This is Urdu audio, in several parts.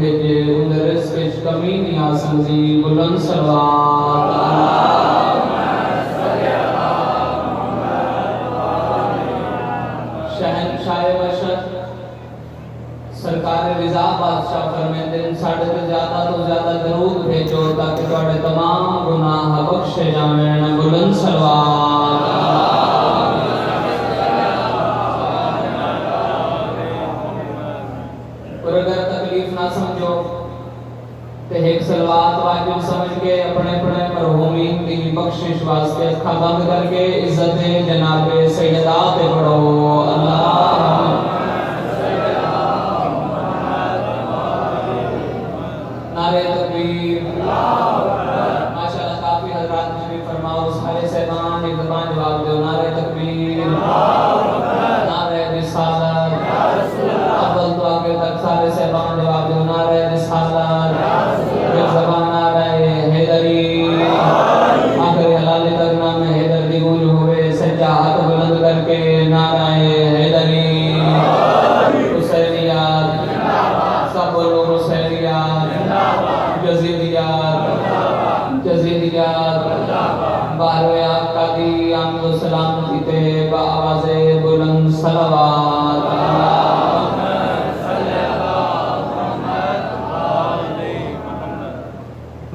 بھیجے ان رزق وچ کمی نہیں آ سکتی بلند صلوات شہنشاہ بشر سرکار رضا بادشاہ فرماتے ہیں ساڑھے سے زیادہ تو زیادہ درود بھیجو تاکہ تمہارے تمام گناہ بخشے جائیں بلند صلوات اور اگر تکلیف نہ سمجھو تو ایک صلوات واجب سمجھ کے اپنے اپنے مرحومین کی بخشش واسطے اکھا بند کر کے عزت جناب سیدہ پہ پڑھو اللہ نعرہ تکبیر ماشاءاللہ کافی حضرات تشریف فرماؤ سارے صاحبان ایک زبان جواب دو نعرہ تکبیر نعرہ رسالت اول تو آگے تک سارے صاحبان جواب دو نعرہ رسالت ایک زبان نعرہ حیدری آخر حلال تک نام حیدر دی گونج ہوئے سجا ہاتھ بلند کر کے نعرہ حیدری حسینیات سب بولو حسینیات جزیدیات جزیدیات باہر آقا دی آمد و سلامتی تے بآواز بلند صلوات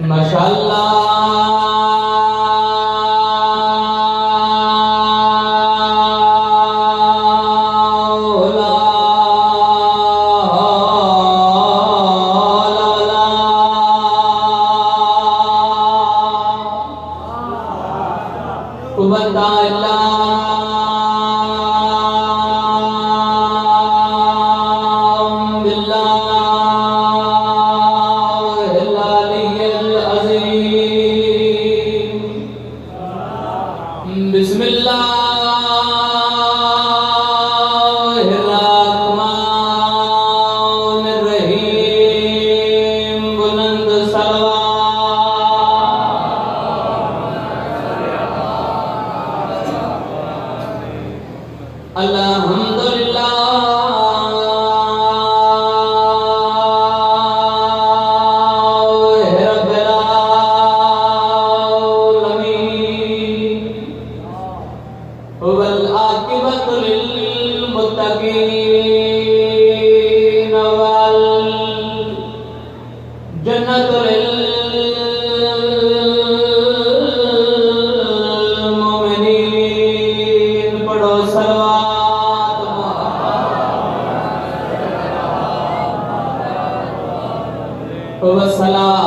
ماشاءاللہ بسم اللہ الرحمن الرحیم بلند صلوات الحمدللہ والعاقبۃ للمتقین والجنۃ للمؤمنین پڑھو صلوات والسلام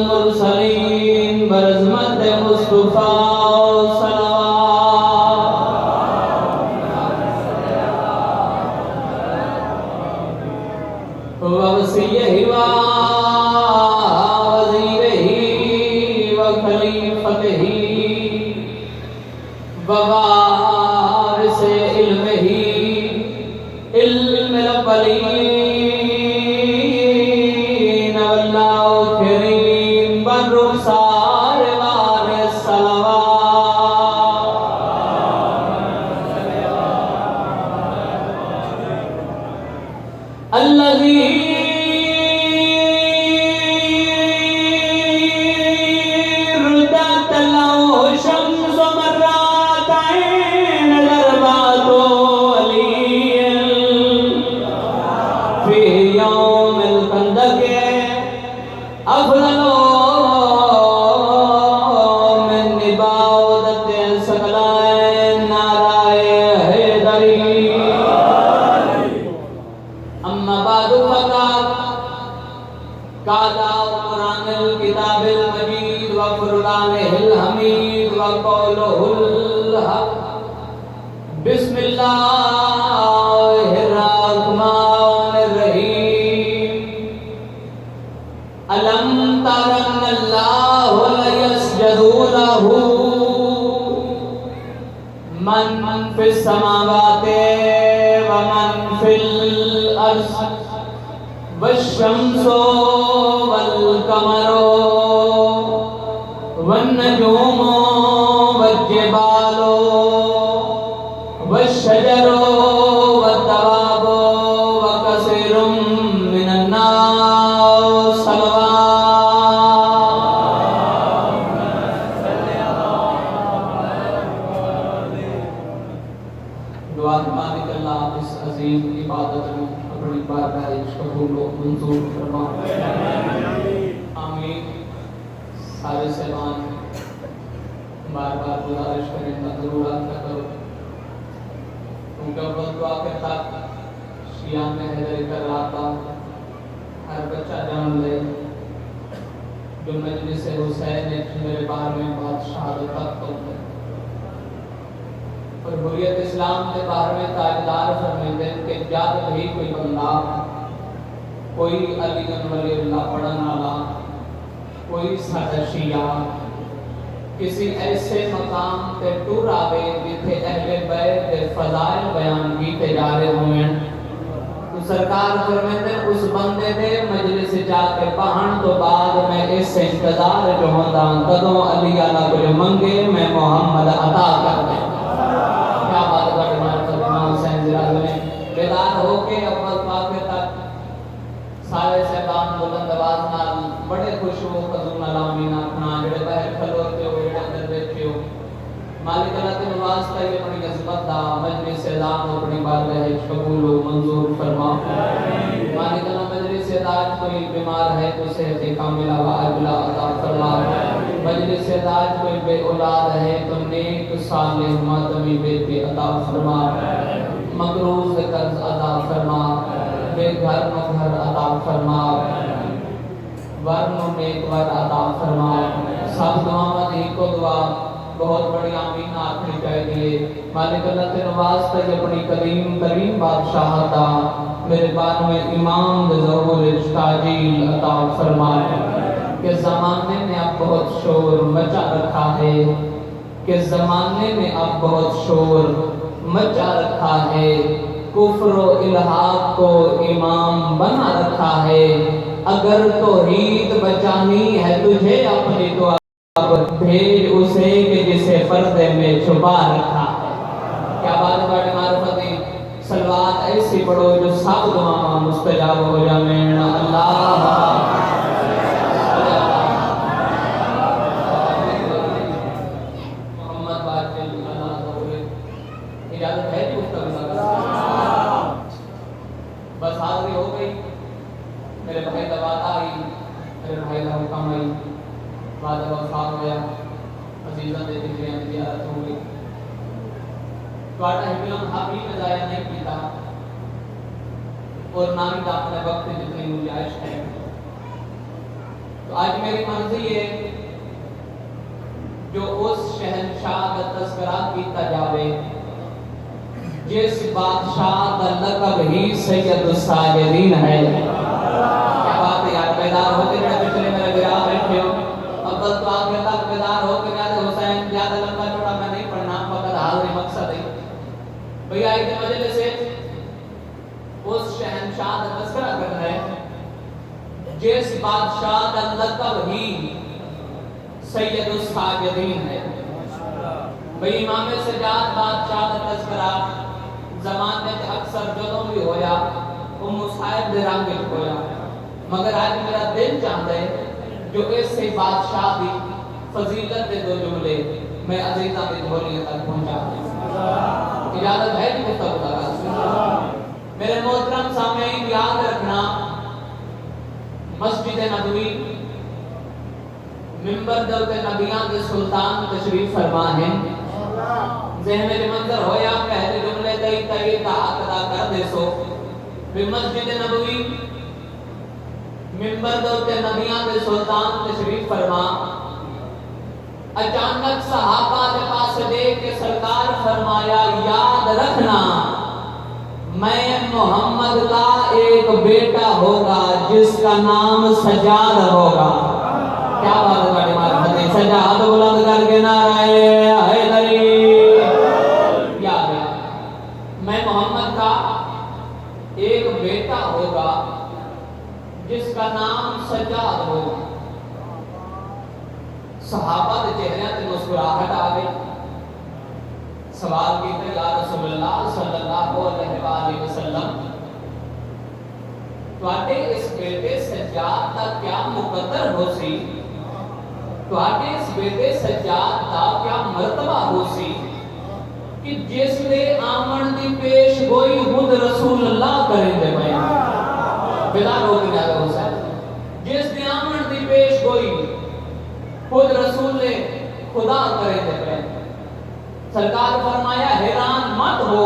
والمرسلین برحمت مصطفیٰ ووصیہ وزیرہ وخلیفتہ ووارث علمہ علم الاولین والآخرین والرسال وارث صلوات الذي ردت له شمس مرتين ضربات علي في يوم الخندق أفضل من نباوة ثقلين نعرہ حیدری اما بعد فقط قال قرآن الكتاب المجيد وفرقانه الحميد وقوله الحق بسم الله الرحمن الرحيم ألم تر أن الله يسجد له من في السماوات ومن في في الأرض والشمس والقمر والنجوم والجبال والشجر والدواب وكثير من الناس. دعا مالک اللہ اس عظیم عبادت میں اپنی بارگاہ قبول و منظور فرما. آمین. سارے سیوان بار بار گزارش کریں گا ضرورات کا کرو کیونکہ اول دعا کے تک شیعہ میں حیدر کر رہا تھا ہر بچہ جان لے جو مجلس حسین میرے بار میں بادشاہت تک کرتے اور حریت اسلام کے بارے میں تاجدار فرمیندے کہ جب بھی کوئی بندہ کوئی علی ولی اللہ پڑھن والا کوئی سادہ شیعہ کسی ایسے مقام تے ٹور آوے جتھے اہل بیت کے فضائل بیان کیتے جا رہے ہوئے تو سرکار فرمیندے اس بندے دے مجلس جا کے پڑھن تو بعد میں اس سے انتظار جو ہوندا کدوں علی اللہ کو جو منگے میں محمد عطا کر دے. کیا بات ہے ہمارے امام حسین زراز میں بیدار ہو کے اول واقعے تک سارے صاحبان بلند آواز نال بڑے خوش ہو قدون علامین اپنا جڑے باہر کھلوتے ہو جڑے اندر بیٹھے ہو مالک اللہ کے نواز کا یہ بڑی عظمت دا مجلس اعلان اپنی بارگاہ قبول و منظور فرما. مالک اللہ مجلس اعلان کوئی بیمار ہے تو صحت کاملہ و عاجلہ عطا فرما. مجلس اعلان کوئی بے اولاد ہے تو نیک صالح ماتمی بیٹے عطا فرما. مقروض قرض عطا فرما. بے گھر گھر عطا فرما. ورن نیک ور عطا فرما. سب دعا دی کو دعا بہت بڑی آمین آخری چاہیے. مالک اللہ کے نواز کا یہ اپنی قدیم ترین بادشاہ دا میرے بان میں امام ظہور تاجیل عطا فرما. کہ زمانے میں اب بہت شور مچا رکھا ہے کہ زمانے میں اب بہت شور مچا رکھا ہے کفر و الحاد کو امام بنا رکھا ہے. اگر توحید بچانی ہے تجھے اپنی تو بھیج اسے کہ جسے پردے میں چھپا رکھا ہے. کیا بات بڑی معرفتی صلوات ایسی پڑھو جو سب دعا مستجاب ہو جامین. اللہ محمد باجل اللہ ضرور اجازت ہے جو اس کا بس حاضری ہو گئی. میرے بھائی دبات آئی میرے بھائی کا حکم آئی بعد وفات ہویا عزیزہ دے دیکھیں زیارت ہو گئی. توڑا حکلم حقی میں ضائع نہیں کیتا اور نہ ہی اپنے وقت جتنی گنجائش ہے. تو آج میری مرضی ہے جو اس شہنشاہ کا تذکرہ کیتا جاوے جس بادشاہ کا لقب ہی سید الساجدین ہے. کیا بات ہے یار بیدار ہوتے رہے پچھلے میرے گراہ بیٹھے ہو اول تو آگے تک بیدار ہو کہ یاد حسین زیادہ لمبا چھوڑا میں نہیں پڑھنا فقط حاضری مقصد ہے. بھئی آئی کے مجلے سے اس شہنشاہ کا تذکرہ کرنا ہے جس بادشاہ کا لقب ہی سید الساجدین ہے. بھئی امام سجاد بادشاہ کا تذکرہ زمان میں اکثر جدوں بھی ہویا صاحب دے رنگ ہویا مگر آج میرا دل چاہتا ہے جو اس سے بادشاہ دی فضیلت دے دو جملے میں عزیزہ کی دھولیت تک پہنچا دیں. اجازت ہے کہ مستقبل آگاز. میرے محترم سامعین یاد رکھنا مسجد نبوی ممبر دولت نبیان کے سلطان تشریف فرما ہے. ذہن میں منظر ہویا پہلے جملے تئی تئی ادا کر دے سو مسجد نبوی ممبر دولت نبیان کے سلطان تشریف فرما. اچانک صحابہ کے پاس دیکھ کے سرکار فرمایا یاد رکھنا میں محمد کا ایک بیٹا ہوگا جس کا نام سجاد ہوگا. کیا بات ہے بڑی معرفت ہے. سجاد بلند کر کے نعرہ حیدری. یاد ہے میں محمد کا بیٹا ہوگا جس کا نام سجاد ہوگا۔ صحابہ کے چہرے تے مسکراہٹ آ گئی۔ سوال کیتے یا رسول اللہ صلی اللہ علیہ وآلہ وسلم تواڈے اس بیٹے سجاد دا کیا مقدر ہو سی، تواڈے اس بیٹے سجاد دا کیا مرتبہ ہو سی کہ جس دے آمن دی پیش گوئی خود رسول اللہ کریں دے پائے بلا روک جاگا ہو سکتا، جس دے آمن دی پیش گوئی خود رسول خدا کریں دے پائے۔ سرکار فرمایا حیران مت ہو،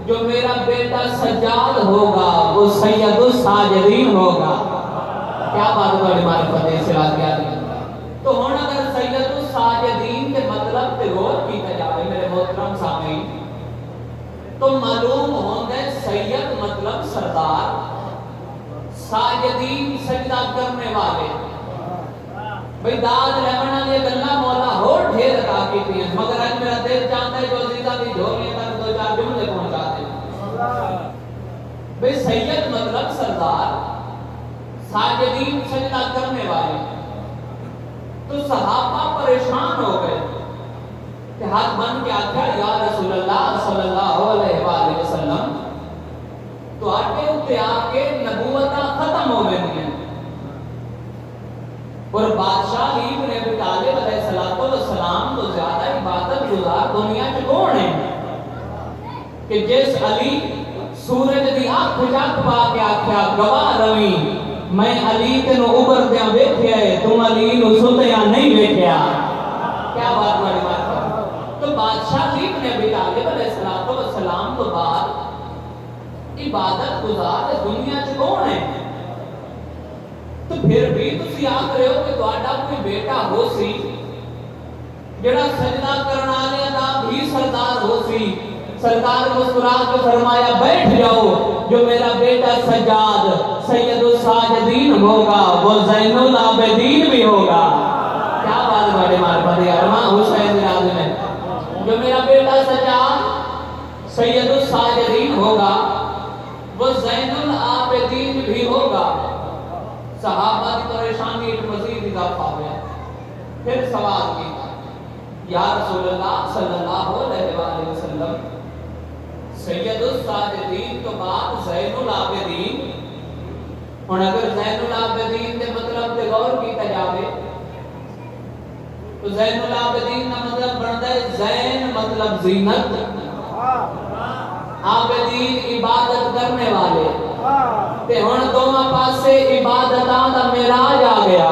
جو میرا بیٹا سجاد ہوگا وہ سید الساجدین ہوگا۔ کیا بات بڑی معرفت ہے اس رات کیا دی؟ تو ہون اگر سید الساجدین کے مطلب تے غور کیتا جائے میرے محترم سامعین تو معلوم ہوندے سید مطلب سردار، ساجدین سجدہ کرنے والے۔ بھئی داد رہمنا لئے گلہ مولا ہو ڈھیر عطا کی تھی ہیں، مگر آج میرا دل چاہتا ہے جو عزیزہ دی جھولیے تک دو چار جملے پہنچا دیں۔ بھئی سید مطلب سردار، ساجدین سجدہ کرنے والے۔ تو صحابہ پریشان ہو گئے کہ ہاتھ بن کے آکھا یا رسول اللہ صلی اللہ علیہ وآلہ وسلم تو آٹے اتے آکے نبوتہ ختم ہو گئے ہیں، اور بادشاہ ابن ابی طالب علیہ السلام تو زیادہ عبادت گزار دنیا کے کون ہیں کہ جس علی سورج دی آنکھ جاک پا کے آکھیا گواہ روی میں علی تینو اوپر دیا بیٹھیا ہے تم علی نو سلطیا نہیں بیٹھیا۔ کیا بات بڑی بات ہے؟ تو بادشاہ ابن ابی طالب علیہ السلام تو بعد عبادت گزار دنیا کے کون ہیں؟ تو پھر بھی تسی آکھ رہے ہو کہ تواڈا کوئی بیٹا ہو سی جڑا سجدہ کرنا لیا دا بھی سردار ہو سی۔ سرکار مسکرا کے فرمایا بیٹھ جاؤ، جو میرا بیٹا سجاد سید الساجدین ہوگا وہ زین العابدین بھی ہوگا۔ کیا بات بڑے معرفت ہے ارماں حسین راز میں، جو میرا بیٹا سجاد سید الساجدین ہوگا وہ زین العابدین بھی ہوگا۔ صحابہ کی پریشانی ایک مزید اضافہ ہوا، پھر سوال کیا یا رسول اللہ صلی اللہ علیہ وآلہ وسلم سید الساجدین تو بعد زین العابدین، اور اگر زین العابدین کے مطلب تے غور کیتا جاوے تو زین العابدین کا مطلب بنتا ہے زین مطلب زینت، عابدین عبادت کرنے والے، تے ہن دوواں پاسے عبادتاں دا معراج آ گیا،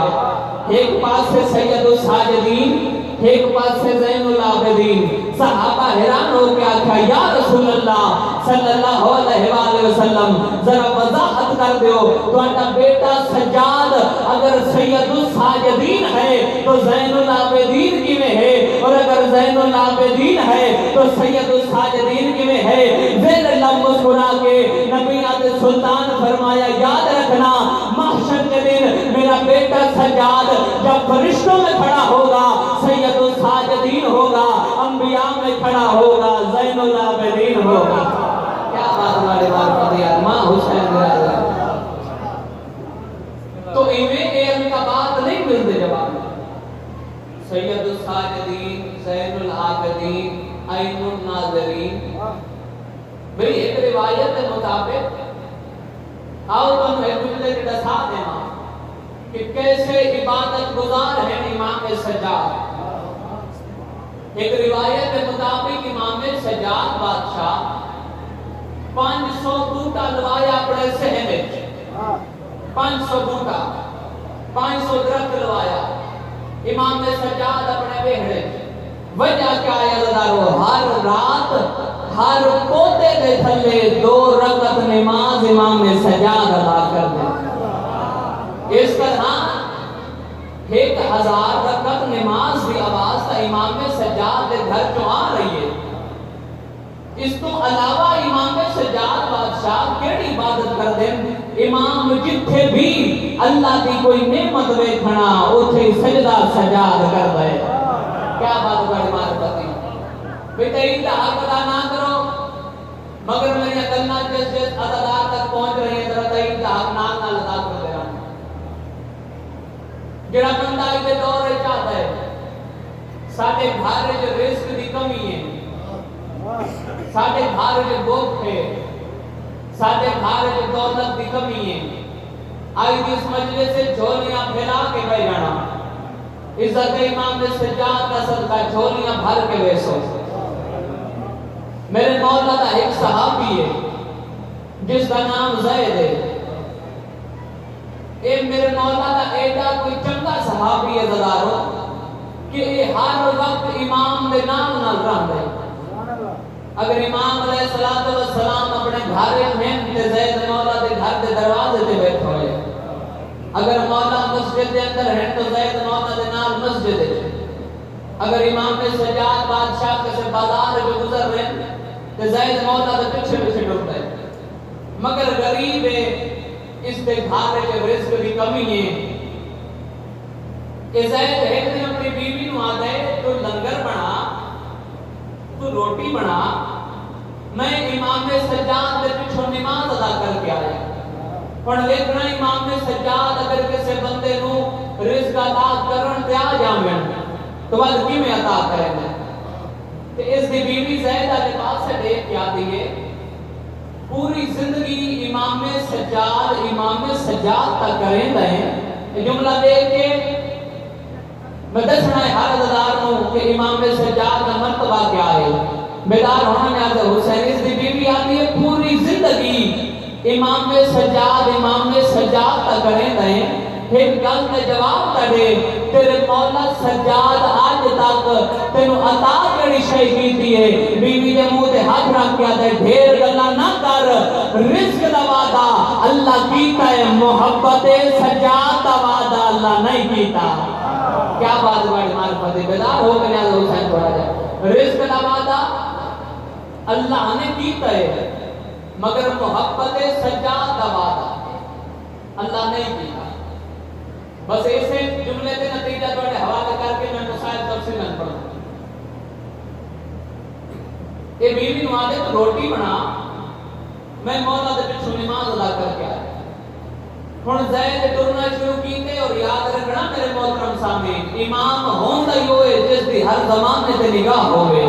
ایک پاسے سید الساجدین ایک پاسے زین العابدین۔ صحابہ حیران ہو کے آکھا یا رسول اللہ صلی اللہ علیہ وآلہ وسلم ذرا وضاحت کر دیو تواڈا بیٹا سجاد اگر سید الساجدین ہے تو زین العابدین کیویں ہے، اور اگر زین العابدین ہے تو سید الساجدین کیویں ہے؟ زین اللہ مسکرا کے نبیات سلطان فرمایا یاد رکھنا محشر کے دن میرا بیٹا سجاد جب فرشتوں میں کھڑا ہوگا سید الساجدین ہوگا، انبیاء میں کھڑا ہوگا زین العابدین ہوگا۔ کیا بات ہمارے بار پتہ ہے ماں حسین راضی تو ایویں علم کا بات نہیں ملتے جواب سید الساجدین زین العابدین عین الناظرین۔ بھئی ایک روایت کے مطابق آؤ تم ایک جملے کی دسا دینا کہ کیسے عبادت گزار ہیں امام سجاد۔ ایک روایت کے مطابق امام سجاد بادشاہ 500 بوٹا لوایا اپنے صحن وچ، 500 بوٹا 500 درخت لوایا امام سجاد اپنے ویہڑے وچ۔ وجہ کیا ہے لدارو؟ ہر رات ہر پوتے دے تھلے 2 رکعت نماز امام سجاد ادا کر دے۔ اس طرح 1000 رکعت نماز کی آواز تا امام سجاد دے گھر چوں آ رہی ہے۔ اس تو علاوہ امام سجاد بادشاہ کیڑی عبادت کر دیں؟ امام جتھے بھی اللہ کی کوئی نعمت ویکھنا اوتھے سجدہ سجاد کر دے۔ کیا بات بڑی معرفت ہے؟ بھئی تئیں دا حق ادا نہ کرو، مگر میری گلاں جس عددات تک پہنچ رہی جڑا بندہ کے دور چاہتا ہے ساڈے گھر وچ رزق دی کمی ہے، ساڈے گھر وچ بھوک ہے، ساڈے گھر وچ دولت دی کمی ہے، آئی اس مجلس سے جھولیاں پھیلا کے بہ جانا، عزت امام سجاد کا صدقہ جھولیاں بھر کے ویسو۔ میرے مولا دا ایک صحابی ہے جس کا نام زید ہے، اے میرے مولا دا ایڈا کوئی چنگا صحابی ہے زدارو کہ یہ ہر وقت امام دے نام نال رہندا ہے۔ اگر امام علیہ السلام اپنے گھر میں تے زید مولا دے گھر دے دروازے تے بیٹھے ہوئے، اگر مولا مسجد دے اندر ہے تو زید مولا دے نال مسجد ہے، اگر امام سجاد بادشاہ کسے بازار جو گزر رہے ہیں تو زید مولا دے پیچھے پیچھے ڈھک رہے ہیں، مگر غریب ہے اس دے گھر کے رزق کی کمی ہے کہ زید ایک دن اپنی بیوی نو آتا ہے تو لنگر بنا، تو روٹی بنا، میں امام سجاد دے پیچھے نماز ادا کر کے آیا، پر دیکھنا امام سجاد اگر کسی بندے نو رزق عطا کرن تے آ جاویں تو بعد کی میں عطا کریں گے؟ کہ اس دی بیوی زیدہ کے پاس سے دیکھ کیا دیئے پوری زندگی امام سجاد تک کریں دیں، جملہ دیکھ کے میں دسنا ہے ہر عزدار ہوں کہ امام سجاد کا مرتبہ کیا ہے، بیدار ہونا میں آتا حسین اس دی بیوی آتی ہے پوری زندگی امام سجاد تک کریں دیں، ایک گل میں جواب کرے تیرے مولا سجاد آج تک تینوں عطا کری شئی کیتی ہے، بیوی دے منہ تے ہاتھ رکھ کے آتا ہے ڈھیر گلا نہ کر، رزق دا وعدہ اللہ کیتا ہے، محبت سجاد دا وعدہ اللہ نہیں کیتا۔ کیا بات بڑی معرفت ہے، بیدار ہو کے نیاز حسین تھوڑا جائے، رزق دا وعدہ اللہ نے کیتا ہے مگر محبت سجاد دا وعدہ اللہ نہیں کیتا۔ بس ایسے جملے کے نتیجہ توڑے حوالہ کر کے میں مسائل تفصیل نہ پڑھوں۔ اے بیوی نو آدھے تو روٹی بنا، میں مولا دے پچھو نماز ادا کر کے آیا، ہن زید ٹرنا شروع کیتے اور یاد رکھنا میرے محترم سامنے امام ہوندا ہی ہوئے جس دی ہر زمانے تے نگاہ ہوئے،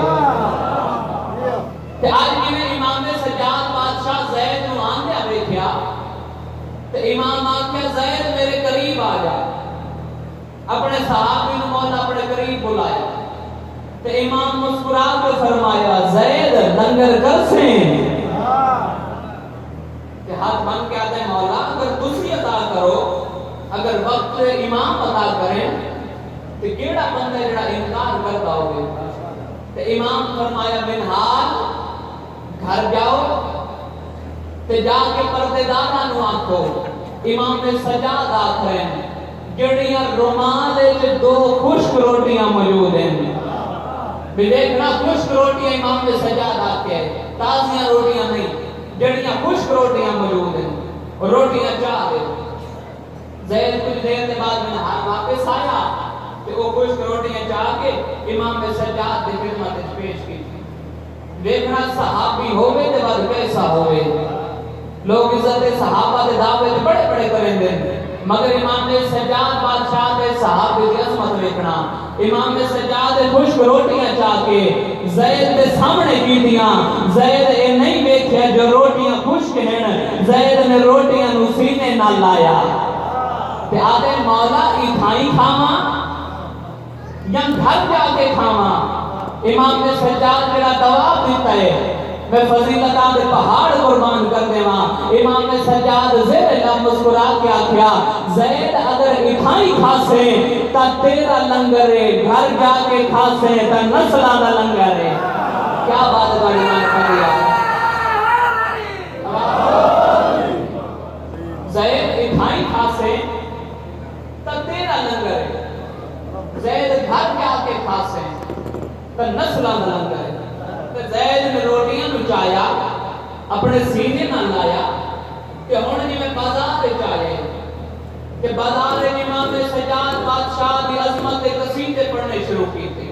کہ آج میں امام سجاد بادشاہ زید نو آندیا دیکھیا تو امام آکھیا زید میرے قریب آ جا، اپنے صحابی نو مولا اپنے قریب بلایا تو امام مسکرا کے فرمایا زید لنگر کر سے کہ ہاتھ بن کے آتا ہے مولا اگر تسی عطا کرو، اگر وقت امام عطا کریں تو کیڑا بندہ جڑا انکار کرتا ہوگے؟ تو امام فرمایا بنحال گھر جاؤ تو جا کے پردے دارہ نو آنکھو، امام سجاد آکھیں جڑیاں رومال جو دو خشک روٹیاں موجود ہیں، بھی دیکھنا خشک روٹیاں امام سجاد آکھیں تازیاں روٹیاں نہیں، جڑیاں خشک روٹیاں موجود ہیں اور روٹیاں چاہ دے۔ زید کچھ دیر کے بعد میں ہاتھ واپس آیا کہ وہ خشک روٹیاں چاہ کے امام سجاد دے خدمت پیش کی تھی۔ دیکھنا صحابی ہوئے دے بعد کیسا ہوئے، لوگ عزت صحابہ دے دعوے دے بڑے بڑے کریں دیں، مگر امام سجاد بادشاہ دے صحابی دی عظمت دیکھنا، امام سجاد خشک روٹیاں چاہ کے زید دے سامنے کی دیاں، زید اے نہیں دیکھیا جو روٹیاں خشک ہیں، زید نے روٹیاں نو سینے نہ لایا تے آدھے مولا اتھائی کھاواں یا گھر جا کے کھاواں؟ امام سجاد میرا دواب دیتا ہے میں فضیلتاں دے پہاڑ قربان کر دیواں، امام سجاد زیر لب مسکرا کے آکھیا زید اگر اتھائی کھاسے تا تیرا لنگر ہے، گھر جا کے کھاسے تا نسلہ دا لنگر ہے۔ کیا بات بڑی مان کریا، زید اتھائی کھاسے تا تیرا لنگر ہے، زید گھر جا کے کھاسے تا نسلہ دا لنگر ہے۔ زید نے روٹیاں نچایا اپنے سینے نہ لایا کہ ہون جی میں بازار چاہے کہ بازار امام سجاد بادشاہ دی عظمت دے قصیدے پڑھنے شروع کی تھی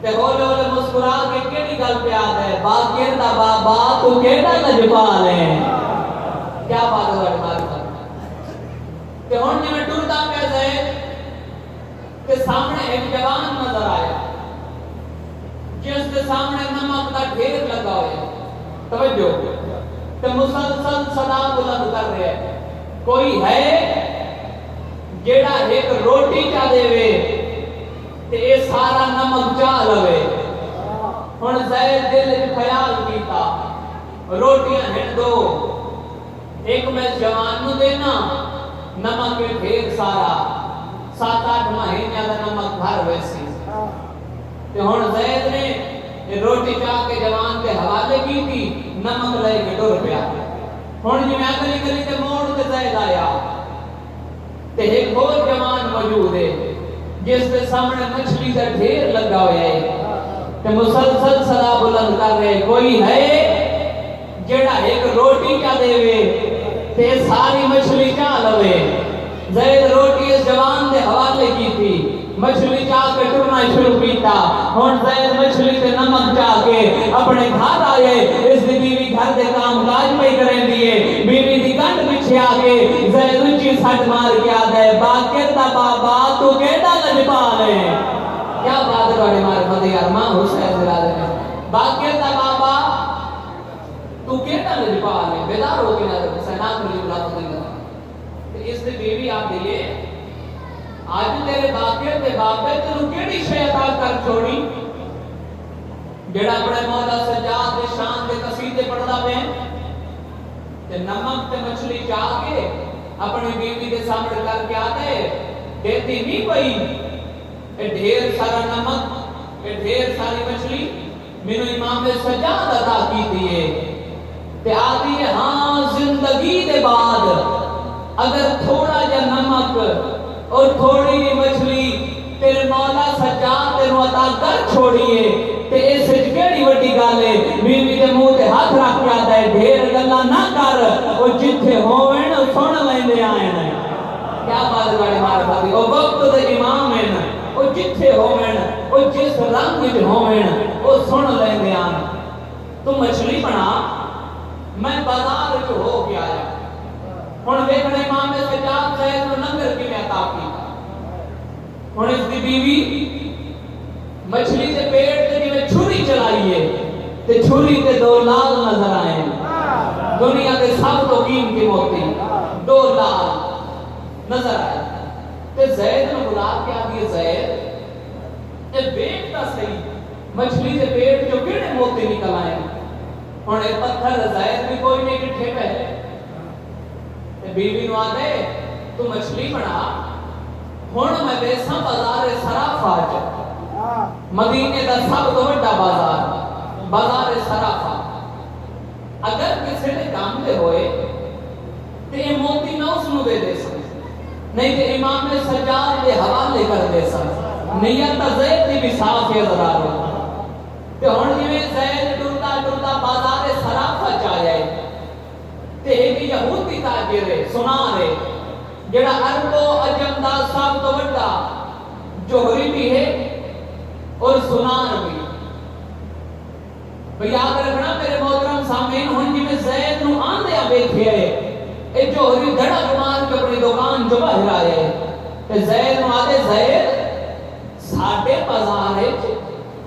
تے ہولے ہولے مسکرا کے کیڑی گل پہ آتا ہے باقر دا بابا تو کیڑا لجپال ہے۔ کیا بات ہے ہماری بات کہ ہون جی میں ٹرتا پہ زید سامنے ایک جوان نظر آیا جس کے سامنے نمک کا ڈھیر لگا ہوا ہے. توجہ تے مسلسل صدا بلند کر رہے ہیں کوئی ہے جیڑا ایک روٹی چا دے وے تے اے سارا نمک چا لوے. ہن زید دل وچ خیال کیتا روٹیاں ہن دو ایک میں جوان نو دینا نمک کے ڈھیر سارا 7-8 مہینے دا نمک بھر ویسی. تے ہن زید نے روٹی چاہ کے جوان کے حوالے کی تھی نمک لے کے ٹر پیا. ہن جی میں اگلی گلی تے موڑ تے زید آیا تے ایک اور جوان موجود ہے جس کے سامنے مچھلی کا ڈھیر لگا ہوا ہے تے مسلسل صدا بلند کر رہے کوئی ہے جیڑا ایک روٹی چا دے وے تے ساری مچھلی چا لوے. زید روٹی اس جوان دے حوالے کی تھی مچھلی چاہ کے ٹرنا شروع کیتا. ہن زید مچھلی تے نمک چاہ کے اپنے گھر آئے. اس دی بیوی گھر دے کام کاج پئی کریں دیے. بیوی دی گنڈ پیچھے آ کے زید اونچی سٹ مار کے آدا ہے باقر دا بابا تو کیڑا لجپال ہے. کیا بات ہے بڑے معرفت یار ماں حسین زرادے نے باقر دا بابا تو کیڑا لجپال ہے. بیدار ہو کے نظر سینام رضی اللہ عنہ اس دی بیوی آپ دیئے آج تیرے باقر دے بابے تنو کیڑی شے عطا کر چھوڑی جڑا اپنے مولا سجاد دے شان دے قصیدے پڑھدا پے تے نمک تے مچھلی چاہ کے اپنی بیوی دے سامنے کر کے آتے دیتی نہیں پئی اے ڈھیر سارا نمک اے ڈھیر ساری مچھلی مینوں امام سجاد عطا کیتی ہے تے آتی ہے ہاں زندگی دے بعد اگر تھوڑا جا نمک اور تھوڑی جی مچھلی تیرے مولا سجاد تینوں عطا کر چھوڑیے تے اس وچ کیڑی وڈی گل ہے. بیوی دے منہ تے ہاتھ رکھ کے آندا ہے ڈھیر گلاں نہ کر او جتھے ہوویں سن لیندے آئے نے. کیا بات ہے معرفت دی او وقت دے امام ہیں او جتھے ہوویں او جس رنگ وچ ہوویں او سن لیندے آن. تو مچھلی بنا میں بازار وچ ہو کے آیا ہن ویکھنا امام سجاد زید نو لنگر کیویں عطا کیتا. ہن اس دی بیوی مچھلی دے پیٹ تے جویں چھری چلائی ہے تے چھری تے دو لال نظر آئے دنیا دے سب تو قیمتی موتی دو لال نظر آئے تے زید نے بلا کے آدھی زید اے بیٹا صحیح مچھلی دے پیٹ جو کیڑے موتی نکل آئے. ہن اے پتھر زید بھی کوئی نہیں کٹھے پہلے بیوی نو آدھے تو مچھلی بنا ہن میں بیساں بازار سرافہ چ مدینے دا سب تو بڑا بازار سرافہ اگر کسی نے کام دے ہوئے تے یہ موتی نہ اس نو دے سن نہیں تے امام سجاد دے حوالے کر دے سن. نیت زید دی بھی صاف ہے ضرور تے ہن جویں زید ٹرتا بازار سرافہ چ آیا ہے تے ایک یہودی تاجر ہے سنار ہے جڑا عرب و عجم دا سب تو بڑا جوہری بھی ہے اور سنار بھی. یاد رکھنا میرے محترم سامعین ہن جی میں زید نو آندیا بیٹھے اے جوہری دھڑا مار کے اپنی دکان جو باہر آئے تے زید نو آدے زید ساڈے بازار وچ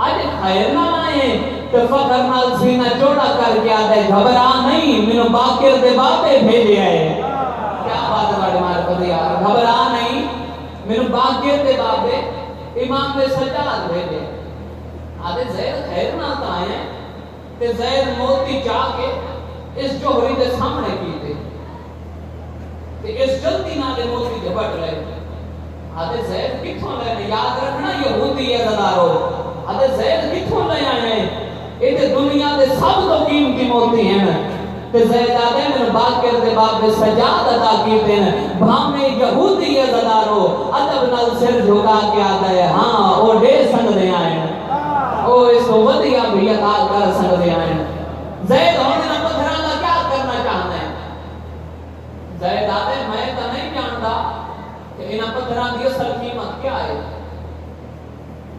اج خیر نہ آئے تے فخر نال سینہ چوڑا کر کے آدھے گھبرا نہیں مینوں باقر دے بابے بھیجے آئے. کیا بات ہے بڑے معرفت یار گھبرا نہیں مینوں باقر دے بابے امام دے سجاد بھیجے. آدھے زید خیر نال آئے تے زید موتی چاہ کے اس جوہری دے سامنے کیتے تے اس جلدی نال موتی جھپٹ لے. آدھے زید کتھوں لے یاد رکھنا یہودی عزادارو آدھے زید کتھوں لے آئے اے تے دنیا دے سب تو قیمتی موتی ہیں تے زید آدھے میں باقر دے باب دے سجاد عطا کیتے ہیں. بھامے یہودی عزادارو ادب نال سر جھکا کے آدھا ہے ہاں او دے سکدے آئے او اس ودیا بھی عطا کر سکدے آئے. زید ہونے نہ پتھراں دا کیا کرنا چاہتا ہے. زید آدھے میں تو نہیں جانتا کہ انہاں پتھراں دی اصل قیمت کیا ہے.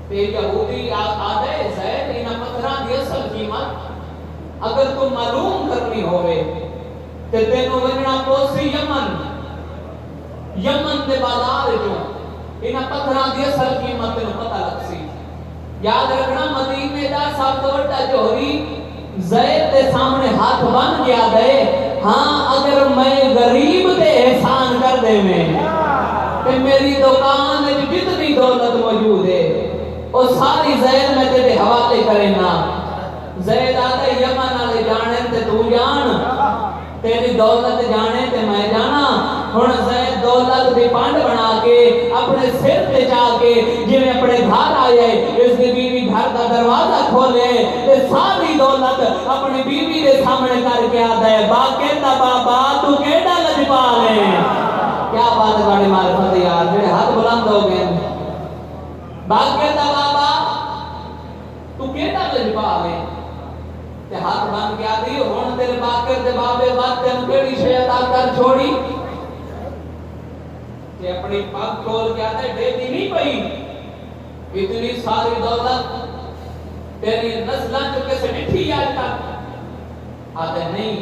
تے یہودی آدھے زید انہاں پتھراں دی اصل قیمت اگر تو معلوم کرنی ہوئے تے تینوں وجنا پوسی یمن دے بازار جو انہاں پتھراں دی اصل قیمت نوں پتہ لگ سی. یاد رکھنا مدینے دا سب تو بڑا جوہری زید دے سامنے ہاتھ بن گیا دے. ہاں اگر میں غریب تے احسان کر دے میں تے میری دکان وچ جتنی دولت موجود ہے وہ ساری زید میں تیرے حوالے کرے نا. زید آتا یمن والے جانے تے تو جان, تیری دولت جانے تے میں جانا. ہن زید دولت دی پانڈ بنا کے اپنے سر تے جا کے جویں اپنے گھر آئے اس دی بیوی گھر دا دروازہ کھولے تے ساری دولت اپنی بیوی دے سامنے کر کے آتا ہے, باقر دا بابا تو کیڑا لجپال ہے. کیا بات ہے بڑی معرفت یار, میرے ہاتھ بلند ہو گئے. باقر دا بابا تو کیڑا لجپال ہے تے ہاتھ بن کے آدھی ہن تیرے باقر دے بابے بات تینوں کیڑی شے عطا کر چھوڑی کہ اپنی پگ کھول کے آتا ہے ڈیتی نہیں پئی اتنی ساری دولت تیری نسلاں چکے سے مٹھی آج تک. آتا نہیں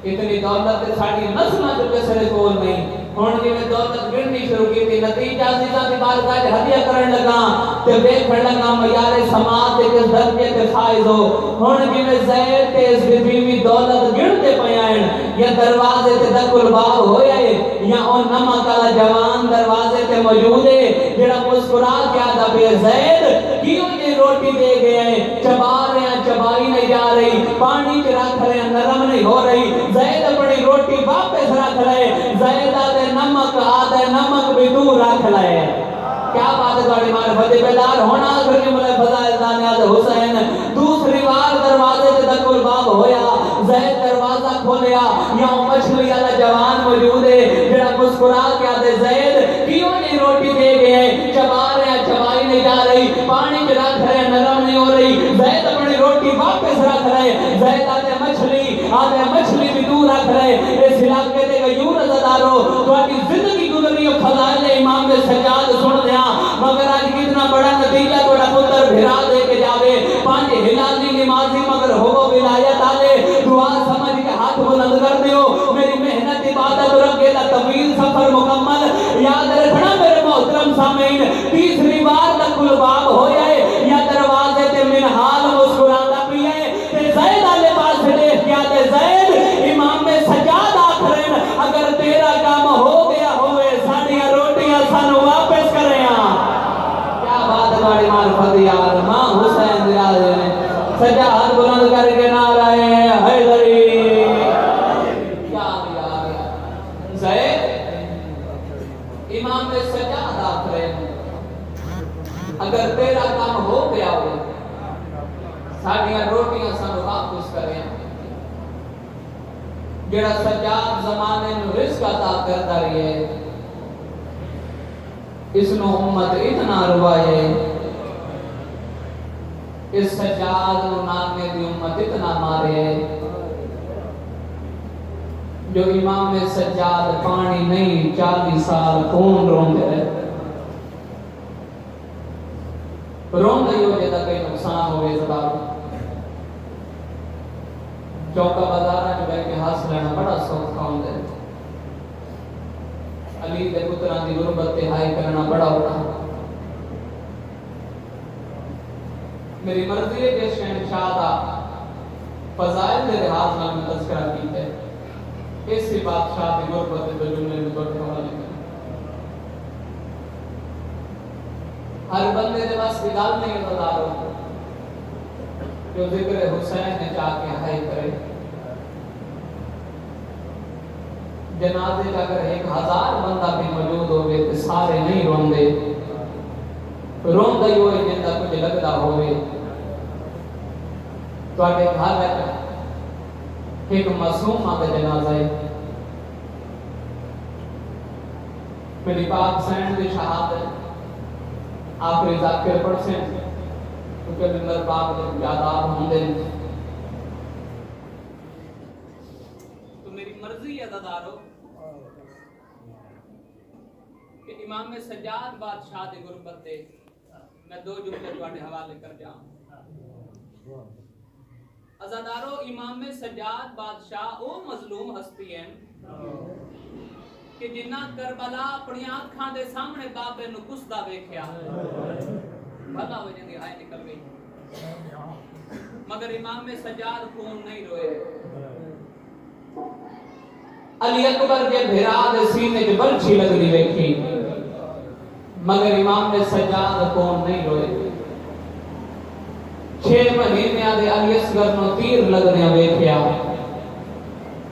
اتنی دولت ساری نسلاں چکے سے کول نہیں. ہن جی میں دولت گننی شروع کی تھی, نتیجہ عزیزاں دی بارگاہ وچ ہدیہ کرن لگا تے ویکھن لگا معیار سماعت دے کس درجے تے فائز ہو. ہن جی میں زید تے اس دی بیوی دولت گنتے پیاں یا دروازے تے دکل باب ہویا ہے یا او نمک والا جوان دروازے تے موجود ہے جڑا مسکرا کے آدا پہ زید کیوں یہ روٹی دے گئے ہیں, چبا رہے ہیں چبائی نہیں جا رہی, پانی چ رکھ رہے ہیں نرم نہیں ہو رہی. زید اپنی روٹی واپس رکھ رہے, زید آدھے نمک آدھے نمک بھی تو رکھ لے. کیا بات ہے بڑی معرفت بیدار ہونا. گھر ملے فضائل دانیات حسین دوسری بار دروازے تے دکل باب ہویا, زید دروازہ کھولیا یا مچھلی والا جوان موجود ہے جڑا مسکرا کے آدھے زید کیوں نہیں روٹی دے گئے, چبا رہے ہیں چبائی نہیں جا رہی, پانی میں رکھ رہے ہیں نرم نہیں ہو رہی. زید اپنی روٹی واپس رکھ رہے, زید آدھے مچھلی بھی دور رکھ رہے. اس علاقے دے غیور عزادارو تہاڈی زندگی گزری فضائل امام سجاد سن دیا, مگر آج کتنا بڑا نتیجہ تہاڈا پتر بھرا دے کے جاوے. پانچ ہلالی نمازی مگر ہو ولایت والے دعا سمجھ کے ہاتھ بلند کر دیو. میری محنت عبادت رکھے دا طویل سفر مکمل. یاد رکھنا میرے محترم سامعین, تیسری بار دکل باب ہویا ہے یا دروازے تے منحال مسکراتا پی ہے تے زید والے پاس دیکھ کے آتے زید امام سجاد آخرین اگر تیرا کام ہو گیا ہوئے ساڑیاں روٹیاں سانو واپس کریں. کیا بات ہے بڑی معرفت یار. ماں حسین دراز نے سجاد بلند کر کے نعرہ حیدری. کیا یار زید امام سجاد آخرین اگر تیرا کام ہو گیا ہوئے ساڑیاں روٹیاں سانو واپس کریں. جڑا سجاد زمانے نو رزق عطا کرتا رہی ہے اس نو امت اتنا روائے, اس سجاد نو نانے دی امت اتنا مارے جو امام سجاد پانی نہیں 40 سال خون روندے رہے. روندے ہو جاتا کئی نقصان ہوئے زدارو. چوکا بازارہ جو بے کے ہاتھ لینا بڑا سوکھا ہوندے. علی دے پتران دی غربت تہائی کرنا بڑا ہوتا. میری مرضی ہے کہ شہنشاہ دا فضائل دے لحاظ میں تذکرہ کیتے اسی بادشاہ دی غربت دے جملے میں توڑے حوالے کریں. ہر بندے دے بس کی گل نہیں بتارو جو ذکر حسین نے جا کے ہائی کرے. جنازے کا اگر 1000 بندہ بھی موجود ہوئے تو سارے نہیں روندے. روندے ہوئے جن کا کچھ لگتا ہوئے. تو آگے گھر ہے ایک معصوم آگے جنازہ ہے. میری پاک سین دی شہادت آخری ذاکر پڑھ سے کیونکہ ممبر پاک دے یاداب ہوندے. تو میری مرضی عزادارو کہ امام سجاد بادشاہ دے غربت دے میں 2 جملے تواڈے حوالے کر جاؤں. عزادارو امام سجاد بادشاہ او مظلوم ہستی ہیں کہ جنہ کربلا اپنی آنکھاں دے سامنے بابے نو کسدا ویکھیا بھلا ہو جندی ہائے نکل گئی مگر امام سجاد خون نہیں روئے علی اکبر کے بھرا دے سینے وچ برچھی لگدی ویکھی مگر امام سجاد خون نہیں روئے 6 مہینے دے علی اصغر نو تیر لگنے ویکھیا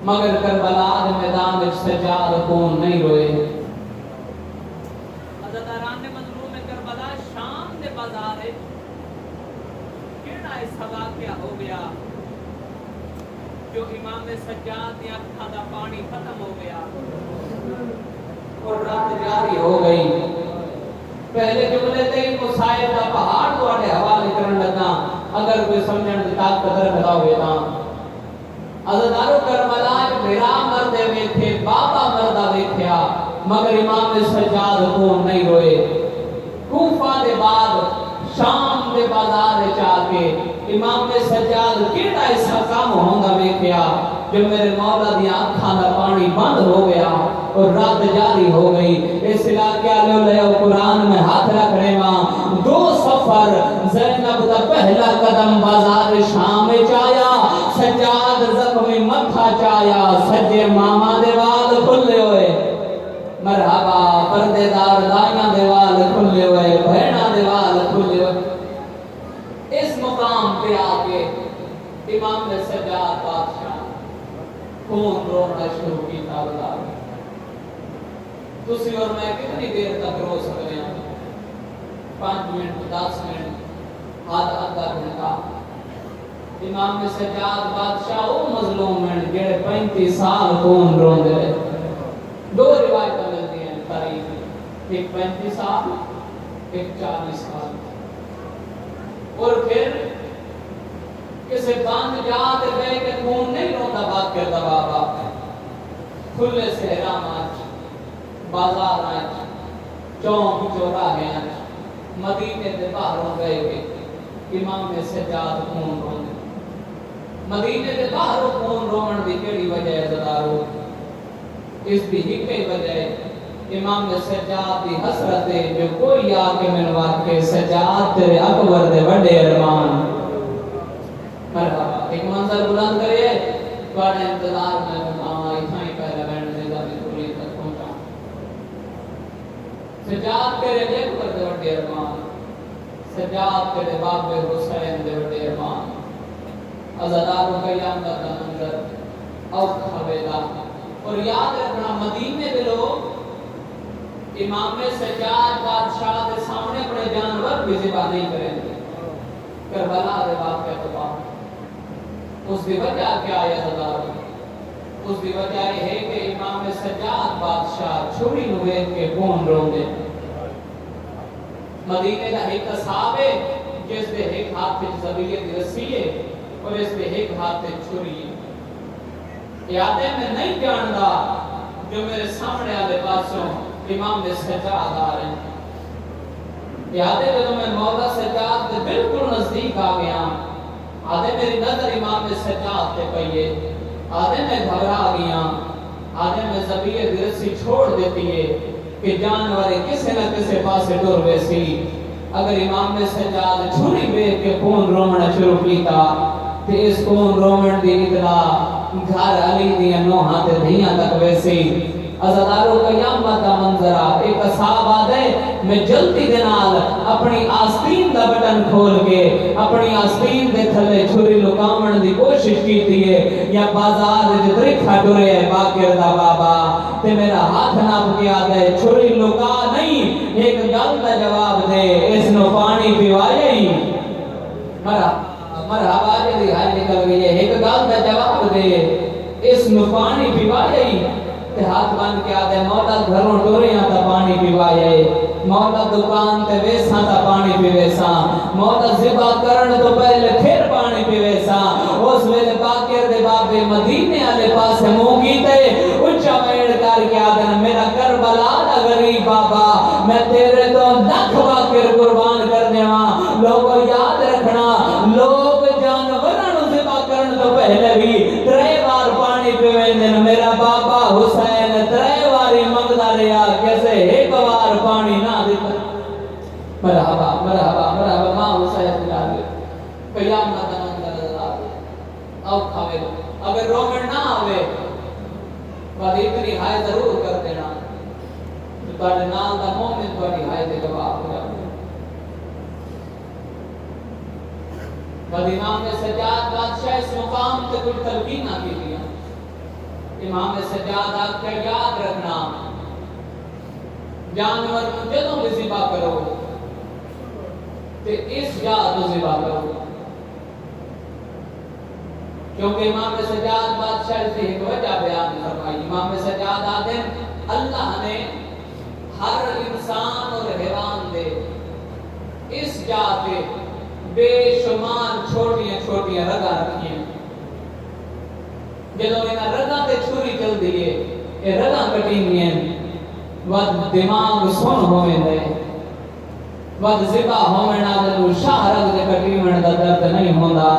مگر کربلا دے میدان وچ سجاد خون نہیں روئے عزاداران مظلوم کربلا شام دے بازار کیڑا ایسا واقعہ ہو گیا جو امام سجاد دی اکھاں دا پانی ختم ہو گیا اور رات جاری ہو گئی پہلے جملے تے مصائب دا پہاڑ تواڈے حوالے کرن لگا اگر کوئی سمجھن دی طاقت رکھدا ہوئے تاں عزادارو کربلا بھرا مردے ویکھے بابا مردہ ویکھیا مگر امام سجاد خون نہیں روئے کوفہ دے بعد شام دے بازار چا کے امام سجاد کیڑا ایسا کام ہوندا ویکھیا جو میرے مولا دی آنکھاں دا پانی بند ہو گیا اور رات جاری ہو گئی اس علاقے والے لے قرآن میں ہاتھ رکھ رہے ماں 2 سفر زینب دا پہلا قدم بازار شام چایا سجاد زخمی متھا چایا سجے ماما دے وال کھلے ہوئے مرحبا پردے دار دائیاں دے وال کھلے ہوئے بہناں دے وال کھلے ہوئے اس مقام پہ آکے امام سجاد بادشاہ خون رونا شروع کی تابدار تسی اور میں کتنی دیر تک رو سکتے ہیں 5 منٹ 10 منٹ آدھا گھنٹہ امام سجاد بادشاہ او مظلوم ہیں جڑے 35 سال خون روندے رہے 2 روایتیں ملتی ہیں تاریخ میں ایک 35 سال ایک 40 سال اور پھر کسے باندھ جاتے گئے کہ خون نہیں روتا بات کرتا بابا کھلے سہرام آج بازار آج چونک چوراہے آج مدینے دے باہروں گئے کہ امام سجاد خون روندے مدینے دے باہروں خون رومن دی کیڑی وجہ ہے زدارو اس بھی ہی کئی وجہ ہے امام سجاد دی حسرت ہے جو کوئی آکے منوار کے سجاد تیرے اکبر دے وڈے ارمان مرحبا ایک منظر بلند کریے بڑے انتظار میں اتھائی پہلے بینڈ دے دا بھی پوری تک پہنچا سجاد تیرے اکبر دے وڈے ارمان سجاد تیرے باپ حسین دے وڈے ارمان عزاداروں قیامت کا منظر اوکھا ویلا اور یاد رکھنا مدینے دے لوگ امام سجاد بادشاہ دے سامنے بڑے جانور بھی ذبح نہیں کریں گے کربلا دے واقعہ تو بات اس دی وجہ کیا ہے عزاداروں اس دی وجہ یہ ہے کہ امام سجاد بادشاہ چھری نوے کے خون روندے مدینے دا ایک صاحب ہے جس دے ایک ہاتھ تے زبیہ دی رسی ہے اور اس دے ایک ہاتھ تے چھری ہے یادیں میں نہیں جاندا جو میرے سامنے والے پاسوں امام سجاد آ رہے ہیں یادیں جب میں مولا سجاد دے بالکل نزدیک آ گیا آدھے میری نظر امام سجاد تے پئیے آدھے میں گھبرا گیا آدھے میں زبیہ دی رسی چھوڑ دیتی ہے کہ جانورے کسے نہ کسے پاسے ڈور ویسی اگر امام سجاد چھری بے کے خون رومنا شروع کیتا تے اس خون رومن دی اطلاع گھر علی دیا نوہاں تے دھیاں تک ویسی عزاداروں قیامت کا منظرہ ایک صاحب آدھے میں جلدی دنال اپنی آستین دا بٹن کھول کے اپنی آستین دے تھلے چھری لکامن دی کوشش کی تیئے یا بازار جتری کھٹورے ہے باقر دا بابا تے میرا ہاتھ ناپ کے آدھے چھری لکا نہیں ایک گل دا جواب دے اس نو پانی پیوائے ہی مرحبا جدی ہائی نکل گئی ہے ایک گل دا جواب دے اس نو پانی پیوائے ہی تے ہاتھ بند کے آدھے مولا گھروں ٹوریاں تا پانی پیوائے مولا دکان تے ویساں تا پانی پیویساں مولا ذبح کرن تو پہلے پھر پانی پیویساں اس ویلے باقر دے بابے مدینے والے پاسے منہ کیتے اونچا میڑ کر کے آدھے میرا کربلا دا غریب بابا میں تیرے تو لکھ باقر قربان کر دیواں لوگوں یاد رکھنا لوگ جانوراں نو ذبح کرن تو پہلے بھی 3 بار پانی پیویندے میرا بابا حسین 3 بار ماریا کیسے ایک بار پانی نہ دیتا مرحبا مرحبا مرحبا ماں حسین دلال قیامت منظر او کھاوے اگر رومن نہ آوے بعد اتنی ہائے ضرور کر دینا تو تاڑے نال دا مومن تھوڑی ہائے دے گواہ ہو جائے بعد امام سجاد بادشاہ اس مقام تے کچھ تلقین نہ کی دیا امام سجاد آپ کا یاد رکھنا جانور کو جدوں بھی ذبح کرو تے اس یاد کو ذبح کرو کیونکہ امام سجاد بادشاہ سے ایک وجہ بیان فرمائی امام سجاد آدم اللہ نے ہر انسان اور حیوان دے اس جا پہ بے شمار چھوٹیاں چھوٹیاں رگاں رکھی ہیں جدوں انہاں رگاں تے چھری چل دیئے اے رگاں کٹی ہیں ود دماغ سن ہوئے دے ود ذبح ہوئے نہ شاہ رگ دے کٹی ہوئے دا درد نہیں ہوندا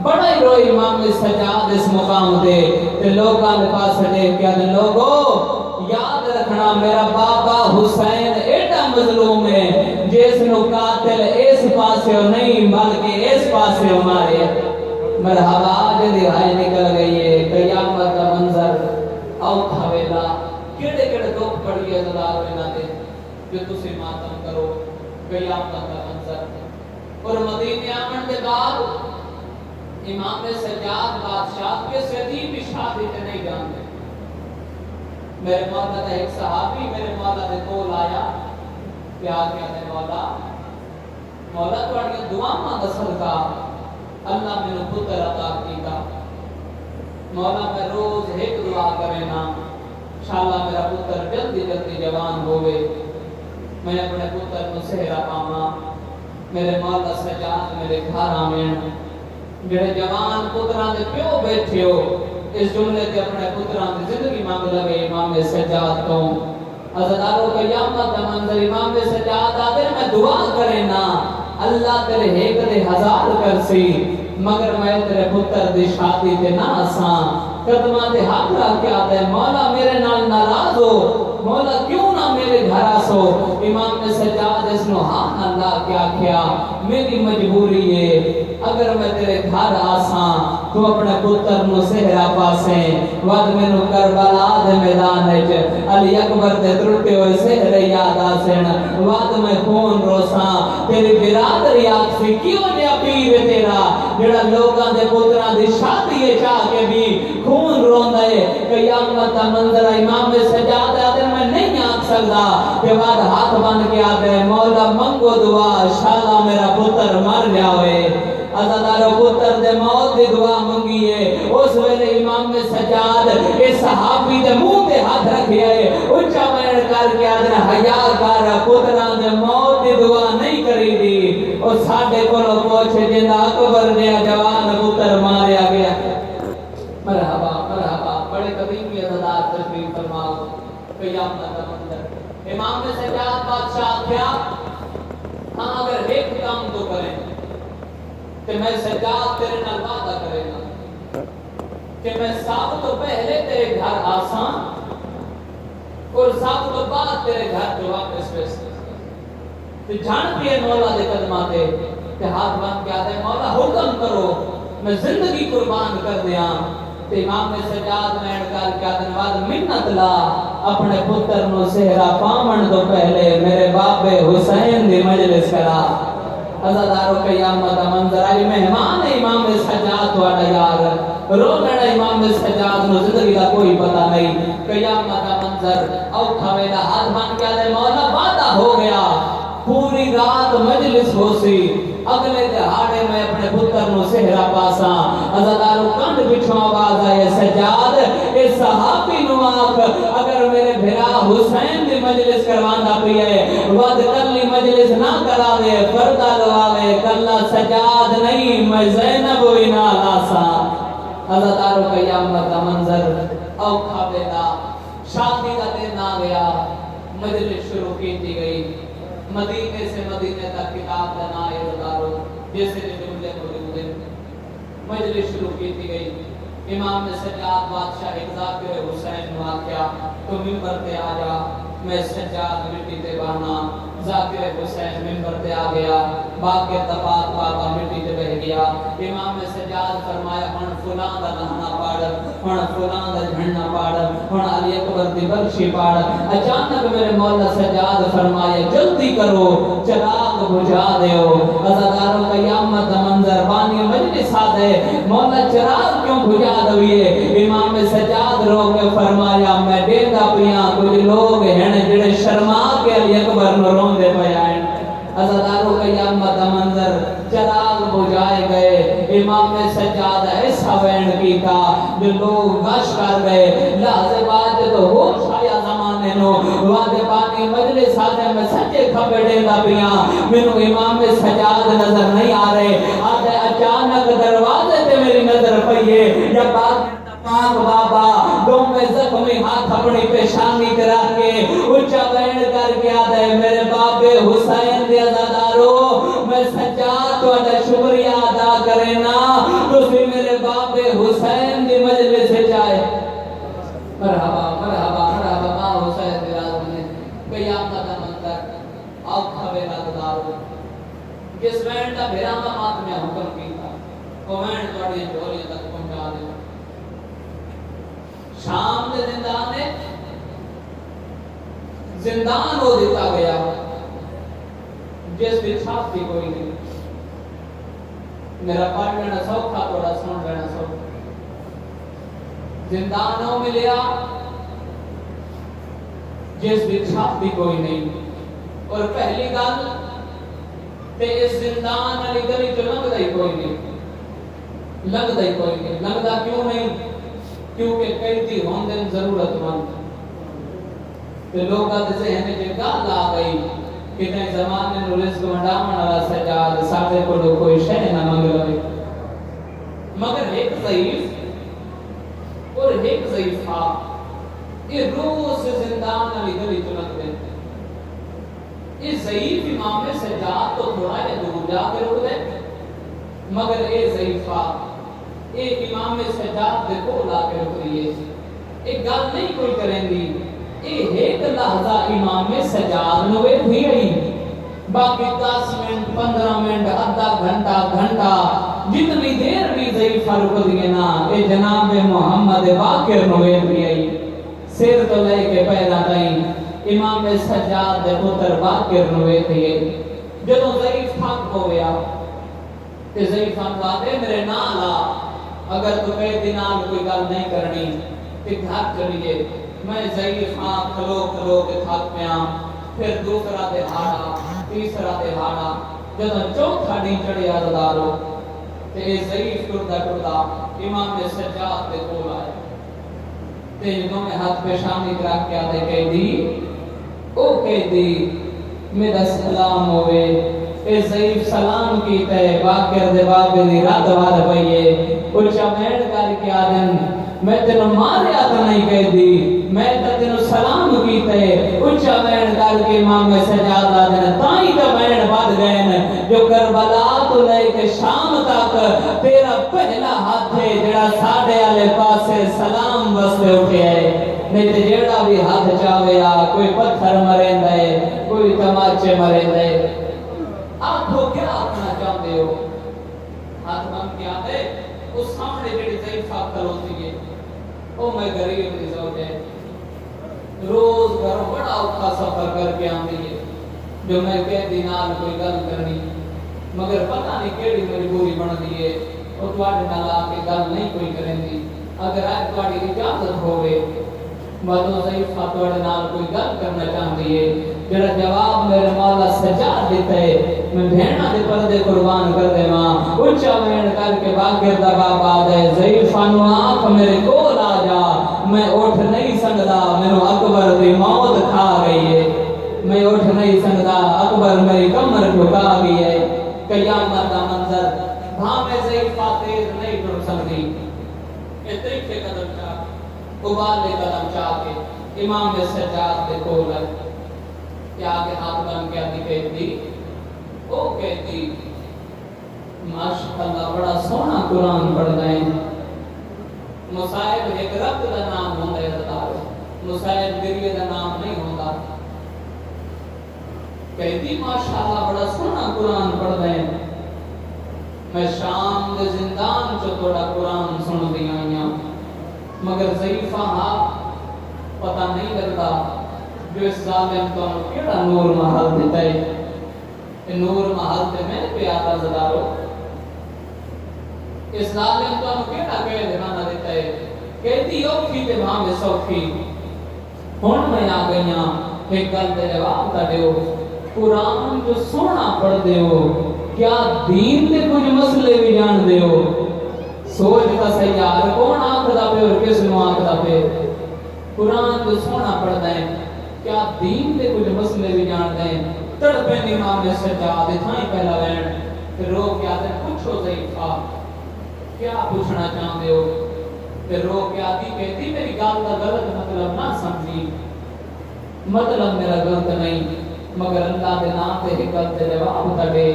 بڑا ہی روئی امام سجاد اس مقام دے تے لوگاں دے پاس دے کیا دے لوگو یاد رکھنا میرا بابا حسین ایڈا مظلوم ہے جس نو قاتل اس پاسے ہو نہیں بلکہ اس پاسے ہو مارے مرحبا جدی ہائے نکل گئی ہے قیامت کا منظر اوکھا ویلا کیڑے کیڑے دکھ پڑی ہے زدار وینا دے جو تسی ماتم کرو قیامت کا منظر اور مدینے آمن کے بعد امام سجاد بادشاہ کے صدیب شادی تے نہیں جانتے میرے مولا کا ایک صحابی میرے مولا دے کول آیا پیار کیا دے مولا مولا تواڈی دعا مانگ صدقہ اللہ میرے پتر عطا کیتا مولا میں روز ایک دعا کرے نا انشاءاللہ میرا پتر جلدی جلدی جوان ہوئے میں اپنے پتر کو سہرا پاواں میرے مولا سجاد میرے گھر آویں جڑے جوان پتراں دے پیو بیٹھے ہو اس جملے تے اپنے پتراں دی زندگی مانگ لگے امام سجاد تو عزادارو قیامت دا منظر امام سجاد آدھے میں دعا کرے نا اللہ تیرے ایک دے ہزار کر سی مگر میں تیرے پتر دی شادی تے نہ آسان قدمہ تے ہاتھ رکھ کے آدھے مولا میرے نال ناراض ہو مولا کیوں نہ میرے گھر آسو امام سجاد اس نو ہاں اللہ کیا کیا میری مجبوری ہے اگر میں تیرے گھر آساں تو اپنے پتر نو سہرا پاسیں ود میں نو کربلا دے میدان وچ علی اکبر دے ترٹے ہوئے سہرے یاد آسن ود میں خون روساں تیری برادری آکسی کیوں جا پیر تیرا جڑا لوگاں دے پتراں دی شادی چاہ کے بھی خون روندا ہے قیامت دا منظر امام سجاد آدھے میں نہیں آنکھ سکتا کہ بعد ہاتھ بن کے آدھے مولا منگو دعا شالا میرا پتر مر جاوے عزادارو پتر دے موت دی دعا منگی ہے اس ویلے امام سجاد اس صحابی دے منہ تے ہاتھ رکھے ہے اچھا بیان کر کے آدھے حیا کر پتران دے موت دی دعا نہیں کری دی اور ساڑھے کولو پوچھے جندہ اکبر دیا جوان پتر ماریا گیا مرحبا مرحبا بڑے قدیمی عزادار تشریف فرماؤ قیامت کا منظر امام سجاد بادشاہ کیا ہاں اگر ایک کام تو کریں کہ میں سجاد تیرے نال وعدہ کرے گا کہ میں سب تو پہلے تیرے گھر آسان اور سب تو بعد تیرے گھر جو واپس پیسے تو جان پیے مولا دے قدمہ تے کہ ہاتھ بند کیا دے مولا حکم کرو میں زندگی قربان کر دیاں تو امام سجاد میں انکار کیا دن بعد منت لا اپنے پتر نو سہرا پامن تو پہلے میرے باپ حسین دی مجلس کرا عزادارو قیامت منظر آئی مہمان امام سجاد والا یار رو لڑا امام سجاد نو زندگی کا کوئی پتہ نہیں قیامت منظر اوکھا ویلا ہاتھ بن کیا دے مولا وعدہ ہو گیا پوری رات مجلس ہو سی اگلے دہاڑے میں اپنے پتر نو سہرا پاساں عزادارو کنڈ بچھو آواز آئے سجاد اس صحابی نو آنکھ اگر میرے بھرا حسین دی مجلس کروانا پیئے ود کلی مجلس نہ کراوے فردہ لواوے کلا سجاد نہیں میں زینب وینا لاسا عزادارو قیامت کا منظر اوکھا بیدا شادی کا دن آ گیا مجلس شروع کی تھی گئی مدینے سے مدینے تک کتاب لنائے عزادارو جیسے جملے موجود ہیں مجلس شروع کی تھی گئی امام سجاد بادشاہ ایک ذاکر حسین واقعہ تو منبر تے آ جا میں سجاد مٹی تے بانا ذاکر حسین منبر تے آ گیا باقر تباق بابا مٹی تے بہ گیا امام سجاد فرمایا ہن فلاں دا نانا پاڑ ہن فلاں دا جھنڈا پاڑ ہن علی اکبر دی برشی پاڑ اچانک میرے مولا سجاد فرمایا جلدی کرو چراغ بجھا دیو عزاداروں قیامت دا منظر بانی مجلس آدھے مولا چراغ کیوں بجھا دوئے امام سجاد رو کے فرمایا میں دیکھا پیاں کچھ لوگ ہیں جڑے شرما کے علی اکبر نو رون دے پہائیں عزاداروں قیامت دا منظر چراغ بجھائے گئے امام سجاد ایسا وین کیتا جو لوگ گش کر گئے لحظے بعد تو ہوش آیا زمانے نو وعدے پانی مجلس آدھے میں سچے کھپڑے دا پیاں منو امام سجاد نظر نہیں آ رہے آدھے اچانک دروازے تے میری نظر پئیے یا بعد پاک بابا دو میں زخمی ہاتھ اپنی پیشانی کرا کے اچھا بین کر کے آدھے میرے بابے حسین دے عزادارو میں سجاد تو ادا شکریہ ادا کرنا تو پھر میرے بابے حسین دی مجلس سے جائے مرحبا مرحبا مرحبا ماں حسین دے آدھنے قیامت دا منظر آؤ کھوے عزادارو جس وین دا بھیرانہ مات میں حکم کی تھا وہ وین توڑی جھولی تک پہنچا دے شام دے زندان ہو دیتا گیا جس بھی چھاپ بھی کوئی نہیں میرا پڑھ لینا سوکھا تھوڑا سن لینا سوکھا زندانوں میں لیا جس بھی چھاپ بھی کوئی نہیں اور پہلی گل تے اس زندان علی گلی جو لگ دائی کوئی نہیں لگتا کیوں نہیں کیونکہ قیدی ہوندے ضرورت مند تو لوگ آتے سے ہمیں جو گال آ گئی کتنے زمانے نو رزق منڈامن والا سجاد ساڑھے کو لوگ کوئی شہ نہ منگ لگے مگر ایک ضعیف اور ایک ضعیفہ یہ روز زندان علی گلی چلک دیں یہ ضعیف امام سجاد تو تھوڑا ہے دور جا کے رک دے مگر اے ضعیفہ اے امام سجاد دے کو لا کے رک دیئے ایک گل نہیں کوئی کریں دی اے ایک لحظہ امام سجاد نوے بھی آئی باقی 10 منٹ 15 منٹ آدھا گھنٹا جتنی دیر بھی ضعیفہ رک دیئے نا اے جناب محمد باقر نوے بھی آئی سیر تو لے کے پیدا تائیں امام سجاد دے پتر باقر نوے دیئے جدوں ضعیف تھک ہو گیا تے ضعیف آدھے میرے نالا اگر تو کئی دنال کوئی گل نہیں کرنی تے گھر چلیے میں ضعیف کھلو کے تھک پیا پھر دوسرا دہاڑا تیسرا دہاڑا جدوں چوتھا دن چڑھیا عزادارو تے ضعیف ٹردا امام سجاد دے کول آئے تے جدوں میں ہاتھ پیشانی رکھ کے آدھے قیدی او قیدی میرا سلام ہوئے اے ضعیف سلام کی تے باقر دے بابے دی رات وار پئیے اچھا بیٹھ کر کے آدن میں تینو ماریا تو نہیں کہہ دی میں تینو سلام کی تے اچھا بیٹھ کر کے امام سجاد آدن تائیں تو بیٹھ بد گئے جو کربلا تو لے کے شام تک تیرا پہلا ہاتھ ہے جڑا ساڑھے والے پاسے سلام واسطے اٹھے ہے نہیں تے جیڑا بھی ہاتھ چاویا کوئی پتھر مرین دے کوئی تماچے مرین دے آپ کو کیا اپنا چاہتے ہو ہاتھ بند کیا دے اس سامنے جڑی ضعیفہ کھلوتی ہے او میں غریب دی زوج ہے روز گھروں بڑا اوکھا سفر کر کے آندی ہے جو میں کہہ دینال کوئی گل کرنی مگر پتہ نہیں کیڑی مجبوری بن دی ہے او تواڈے نال آ کے گل نہیں کوئی کریں دی اگر آج تواڈی اجازت ہوے مدو ضعیفہ تواڈے نال کوئی گل کرنا چاہندی ہے جڑا جواب میرے مولا سجاد دیتا ہے میں بھیڑا دے پردے قربان کر دے ماں اچھا بین کر کے باقر دا بابا دے ضعیفہ نو آنکھ میرے کول آ جا میں اٹھ نہیں سکدا میرے اکبر دی موت کھا گئی ہے میں اٹھ نہیں سکدا اکبر میری کمر جھکا گئی ہے قیامت دا منظر بھاوے ضعیفہ تیز نہیں ٹر سکتی اتنی کے قدم چاہ ابالے قدم چاہ کے امام سجاد دے کول کیا آگے ہاتھ بن کے آدھی کہتی او کہتی ماشاءاللہ بڑا سونا قرآن پڑھ گئے مصائب ایک رب دا نام ہوندا ہے ذات مصائب دریے دا نام نہیں ہوندا کہتی ماشاءاللہ بڑا سونا قرآن پڑھ دے میں شام دے زندان چو توڑا قرآن سن دی آئیاں مگر ضعیفہ ہاں پتہ نہیں لگتا جو اس ظالم تو کیڑا نور محل دیتا ہے نور محل تے میں پیادا زدارو اس ظالم تو کیڑا کہے دمانا دیتا ہے کہتی اوکھی تے بھامے سوکھی ہون میں آ گئیاں ایک گل دے جواب تا دیو قرآن جو سونا پڑھ دے ہو کیا دین دے کچھ مسئلے بھی جان دے ہو سوچ کا سیار کون آنکھ دا پہ اور کس نو آنکھ دا پہ قرآن جو سونا پڑھ دے کیا دین دے کچھ مسئلے بھی جان دے تڑپے امام سجاد تھائیں پہلا وین پھر رو کیا دے پوچھو ضعیفہ کیا پوچھنا چاہتے ہو پھر رو کیا دی کہتی میری گال کا غلط مطلب نہ سمجھی مطلب میرا غلط نہیں مگر اللہ دے نام تے حکمت دے جواب تڑے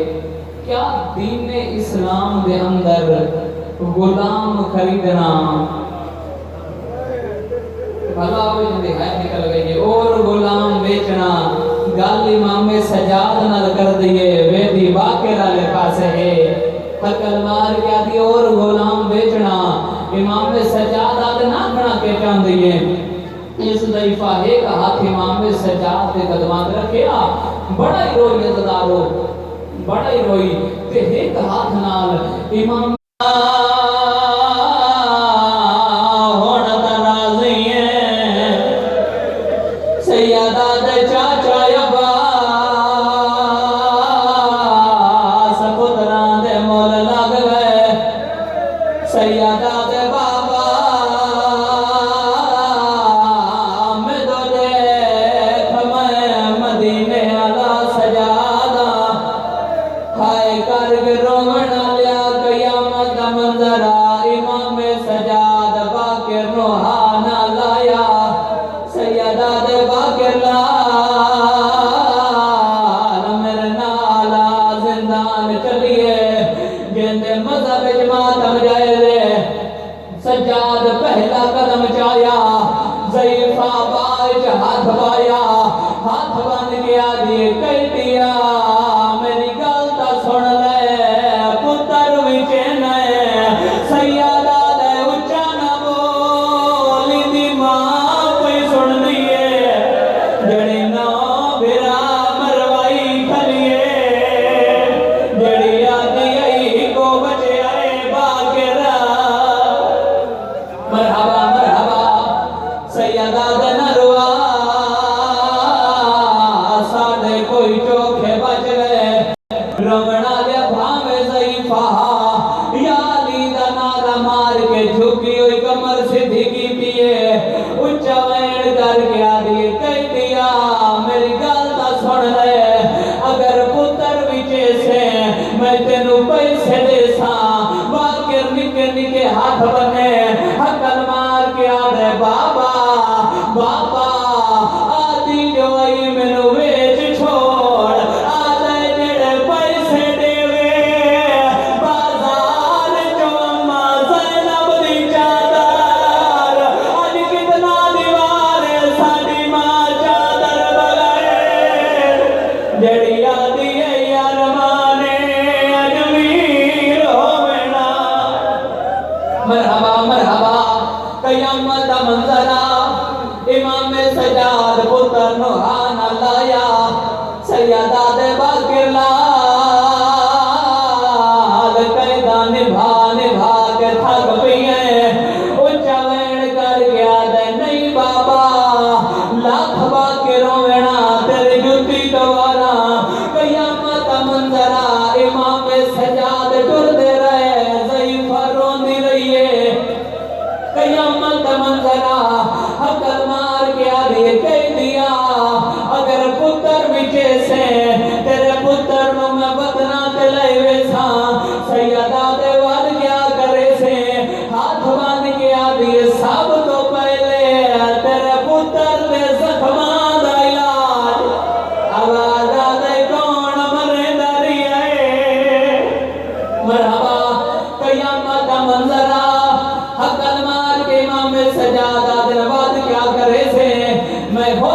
کیا دین اسلام دے اندر غلام خریدنا بھلا ہوئی جندی ہے نکل گئی ہے اور غلام بیچنا گل امام سجاد نال کر دیئے ویدی باقر والے پاسے ہے حقل مار کیا دی اور غلام بیچنا امام سجاد آدھے نہ کھڑا کے چاند دیئے اس ضعیفہ ایک ہاتھ امام سجاد دے قدمات رکھیا بڑا ہی روئی ازدارو بڑا ہی روئی کہ ایک ہاتھ نال امام ہونا ترازی ہے سیدہ دے چاچا یبا سپتران دے مول لگ گئے سیدہ دے بابا سجاد پہلا قدم چایا ضعیفہ باج ہاتھ بایا ہاتھ بند کیا دیئے کئی دیا میری گلتا سن لے پتر وچے نئے سیادہ دے اچھا نہ بولی دی ماں کوئی سن دیئے جڑی نو بھرا مروائی کھلیے جڑی آدھی آئی کو بچے آئے باقرہ مرحبا مرحبا سیدہ دنروا ساڑھے کوئی چوکھے بچ گئے رمنا دے بھامے ضعیفہ یا علی دا نعرہ مار کے جھکی ہوئی کمر سدھی کی پیے اچھا وین کر کے آدھی کہہ دیا میری گالتا سن لے اگر پتر وچے سے میں تینوں پیسے دے ساں باقر نکے نکے ہاتھ بنے حقل مار کے آدھے بابا بابا آدھی جو آئی میں نو ویچ چھوڑ آدھے جڑے پیسے دے وے بازار جو اممہ زینب دی چادر آج کتنا دیوارے ساڑی ماں چادر بغیر جڑی آدھی ہے ارمانے اجمیر ہونا مرحبا مرحبا قیامت منظرہ امام سجاد پتر نوحان لایا سیدہ دے باقر لال قیدہ نبھا نبھا کے تھک پیئے اچھا وین کر گیا دے نہیں بابا لاکھ باقروں وینا تیری جتی دوارا قیامت منظرہ امام سجاد ٹر دے رہے ضعیفہ رون دی رہیے قیامت منظرہ حقل مار کے آدھے کہہ دیا اگر پتر بچے سے تیرے پتر نو میں بدنا تلے ویسا سیدہ دے وال کیا کرے سے ہاتھ باندھ کے آدھے سب تو پہلے تیرے پتر دے زخماں دا علاج آواز آدھے کون مرے داری ہے مرحبا قیامت منظرہ حقل مار کے رہے ہو